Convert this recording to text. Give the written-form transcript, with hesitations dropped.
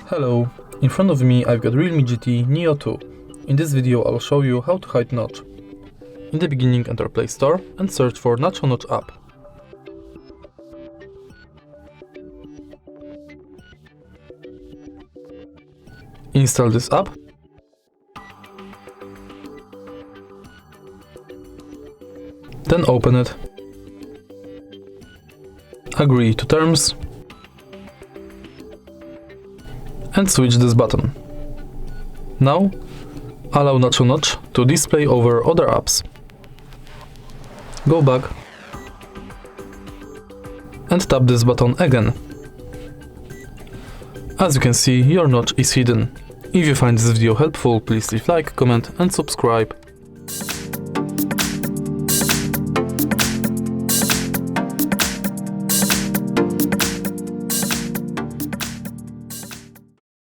Hello, in front of me I've got REALME GT Neo 2. In this video I'll show you how to hide notch. In the beginning enter Play Store and search for Notch app. Install this app. Then open it. Agree to terms. And switch this button. Now, allow Notch to display over other apps. Go back and tap this button again. As you can see, your notch is hidden. If you find this video helpful, please leave like, comment and subscribe.